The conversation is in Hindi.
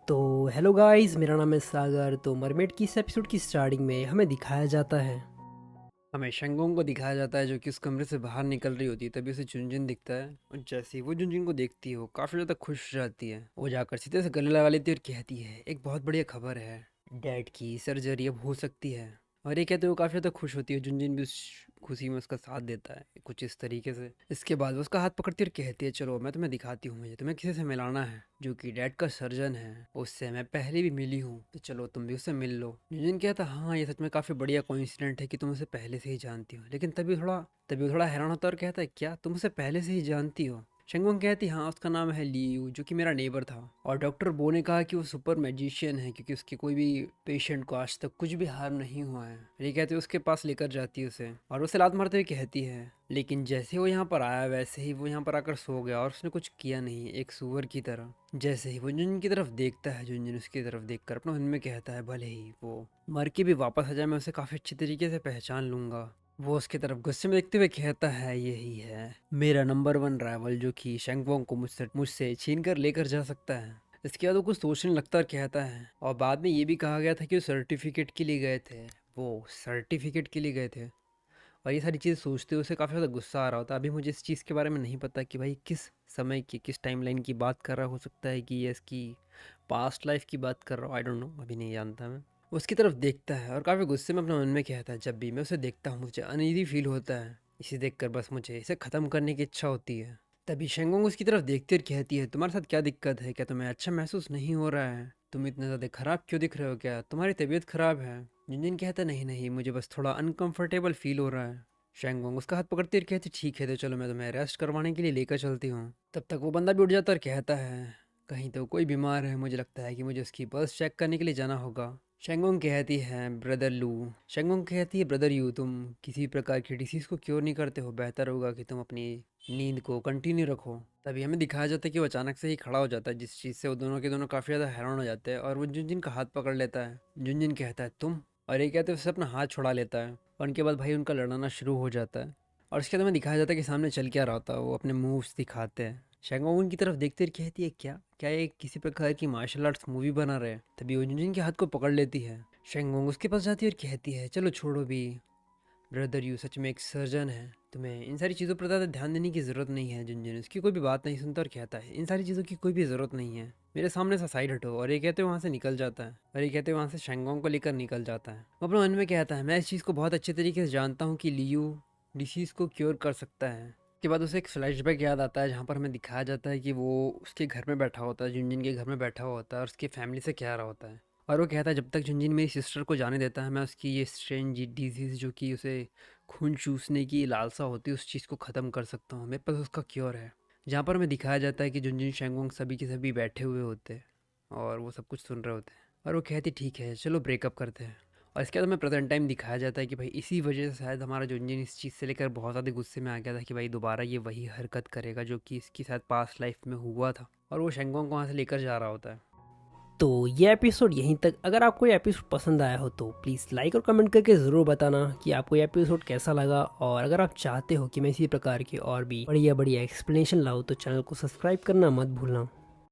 तो हेलो गाइस, मेरा नाम है सागर। तो मरमेड की इस एपिसोड की स्टार्टिंग में हमें दिखाया जाता है, हमें शेंगोंग को दिखाया जाता है जो कि उस कमरे से बाहर निकल रही होती है। तभी उसे जुनजुन दिखता है और जैसे ही वो जुनजुन को देखती है वो काफ़ी ज़्यादा खुश हो जाती है। वो जाकर सीधे से गले लगा लेती है और कहती है एक बहुत बढ़िया खबर है, डैड की सर्जरी अब हो सकती है। और ये कहते हुए काफ़ी ज़्यादा खुश होती है। जुनजुन भी उस खुशी में उसका साथ देता है कुछ इस तरीके से। इसके बाद वो उसका हाथ पकड़ती है और कहती है चलो मैं तुम्हें दिखाती हूँ, मुझे तुम्हें किसी से मिलाना है जो कि डैड का सर्जन है। उससे मैं पहले भी मिली हूँ तो चलो तुम भी उससे मिल लो। जुनजुन कहता हाँ ये सच में काफ़ी बढ़िया कोइंसिडेंट है कि तुम उसे पहले से ही जानती हो। लेकिन तभी वो थोड़ा हैरान होता है और कहता है क्या तुम उसे पहले से ही जानती हो। शेंगोंग कहती हाँ उसका नाम है लियू जो कि मेरा नेबर था। और डॉक्टर बो ने कहा कि वो सुपर मैजिशियन है क्योंकि उसके कोई भी पेशेंट को आज तक कुछ भी हार्म नहीं हुआ है। ये कहते उसके पास लेकर जाती है उसे और उसे लात मारते हुए कहती है लेकिन जैसे वो यहाँ पर आया वैसे ही वो यहाँ पर आकर सो गया और उसने कुछ किया नहीं, एक सूअर की तरह। जैसे ही वो जुनजुन की तरफ देखता है, जुनजुन उसकी तरफ देखकर अपने मन में कहता है भले ही वो मर के भी वापस आ जाए मैं उसे काफ़ी अच्छी तरीके से पहचान लूंगा। वो उसकी तरफ गुस्से में देखते हुए कहता है यही है मेरा नंबर 1 राइवल जो कि शेंगवोंग को मुझसे मुझसे छीन कर लेकर जा सकता है। इसके बाद वो कुछ सोचने लगता और कहता है और बाद में ये भी कहा गया था कि वो सर्टिफिकेट के लिए गए थे, वो सर्टिफिकेट के लिए गए थे। और ये सारी चीज़ सोचते हुए उसे काफ़ी ज़्यादा गुस्सा आ रहा होता है। अभी मुझे इस चीज़ के बारे में नहीं पता कि भाई किस समय की किस टाइमलाइन की बात कर रहा हो सकता है कि ये इसकी पास्ट लाइफ की बात कर रहा हूँ, आई डोंट नो, अभी नहीं जानता मैं। वो उसकी तरफ देखता है और काफ़ी गुस्से में अपने मन में कहता है जब भी मैं उसे देखता हूँ मुझे अनईजी फील होता है, इसे देखकर बस मुझे इसे ख़त्म करने की इच्छा होती है। तभी शेंगोंग उसकी तरफ देखती और कहती है तुम्हारे साथ क्या दिक्कत है, क्या तुम्हें अच्छा महसूस नहीं हो रहा है, तुम इतने ज़्यादा ख़राब क्यों दिख रहे हो, क्या तुम्हारी तबीयत ख़राब है। जिनजिन कहता नहीं नहीं मुझे बस थोड़ा अनकंफर्टेबल फील हो रहा है। शेंगोंग उसका हाथ पकड़ती और कहती ठीक है तो चलो मैं तुम्हें रेस्ट करवाने के लिए लेकर चलती हूँ। तब तक वो बंदा भी उठ जाता और कहता है कहीं तो कोई बीमार है, मुझे लगता है कि मुझे उसकी पल्स चेक करने के लिए जाना होगा। शेंगोंग कहती है ब्रदर लू, शेंगोंग कहती है ब्रदर यू तुम किसी प्रकार की डिसीज़ को क्योर नहीं करते हो, बेहतर होगा कि तुम अपनी नींद को कंटिन्यू रखो। तभी हमें दिखाया जाता है कि वो अचानक से ही खड़ा हो जाता है जिस चीज़ से वो दोनों के दोनों काफ़ी ज़्यादा हैरान हो जाते हैं और वो जुनजिन का हाथ पकड़ लेता है। जुनजिन कहता है तुम, और ये कहते हुए उससे अपना हाथ छुड़ा लेता है और उनके बाद भाई उनका लड़ना शुरू हो जाता है। और उसके बाद हमें दिखाया जाता है कि सामने चल क्या रहा होता है, वो अपने मूव्स दिखाते हैं। शेंगोंग उनकी तरफ देखते रह कहती है क्या क्या ये किसी प्रकार की मार्शल आर्ट्स मूवी बना रहे हैं। तभी वो जुनजुन के हाथ को पकड़ लेती है। शेंगोंग उसके पास जाती है और कहती है चलो छोड़ो भी, ब्रदर यू सच में एक सर्जन है, तुम्हें इन सारी चीज़ों पर ज़्यादा ध्यान देने की ज़रूरत नहीं है। जुनजुन उसकी कोई भी बात नहीं सुनता और कहता है इन सारी चीज़ों की कोई भी ज़रूरत नहीं है, मेरे सामने से साइड हटो। और ये कहते हुए वहाँ से निकल जाता है और ये कहते हुए वहाँ से शेंगोंग को लेकर निकल जाता है। वो अपने मन में कहता है मैं इस चीज़ को बहुत अच्छे तरीके से जानता हूँ कि लियू डिसीज़ को क्योर कर सकता है। उसके बाद उसे एक फ्लैशबैक याद आता है जहाँ पर हमें दिखाया जाता है कि वो उसके घर में बैठा होता है, जुनजिन के घर में बैठा हुआ होता है और उसकी फैमिली से कह रहा होता है। और वो कहता है जब तक जुनजिन मेरी सिस्टर को जाने देता है मैं उसकी ये स्ट्रेंज डिजीज़ जो कि उसे खून चूसने की लालसा होती है उस चीज़ को ख़त्म कर सकता हूँ, मेरे पास उसका क्योर है। जहाँ पर हमें दिखाया जाता है कि जुनजिन शेंगोंग सभी के सभी बैठे हुए होते हैं और वो सब कुछ सुन रहे होते हैं और वो कहती ठीक है चलो ब्रेकअप करते हैं। और इसके बाद हमें प्रेजेंट टाइम दिखाया जाता है कि भाई इसी वजह से शायद हमारा जुनजिन इस चीज़ से लेकर बहुत ज़्यादा गुस्से में आ गया था कि भाई दोबारा ये वही हरकत करेगा जो कि इसकी शायद पास्ट लाइफ में हुआ था। और वो शेंगोंग को वहाँ से लेकर जा रहा होता है। तो ये एपिसोड यहीं तक। अगर आपको ये एपिसोड पसंद आया हो तो प्लीज़ लाइक और कमेंट करके ज़रूर बताना कि आपको ये एपिसोड कैसा लगा। और अगर आप चाहते हो कि मैं इसी प्रकार की और भी बढ़िया बढ़िया एक्सप्लेनेशन लाऊं तो चैनल को सब्सक्राइब करना मत भूलना।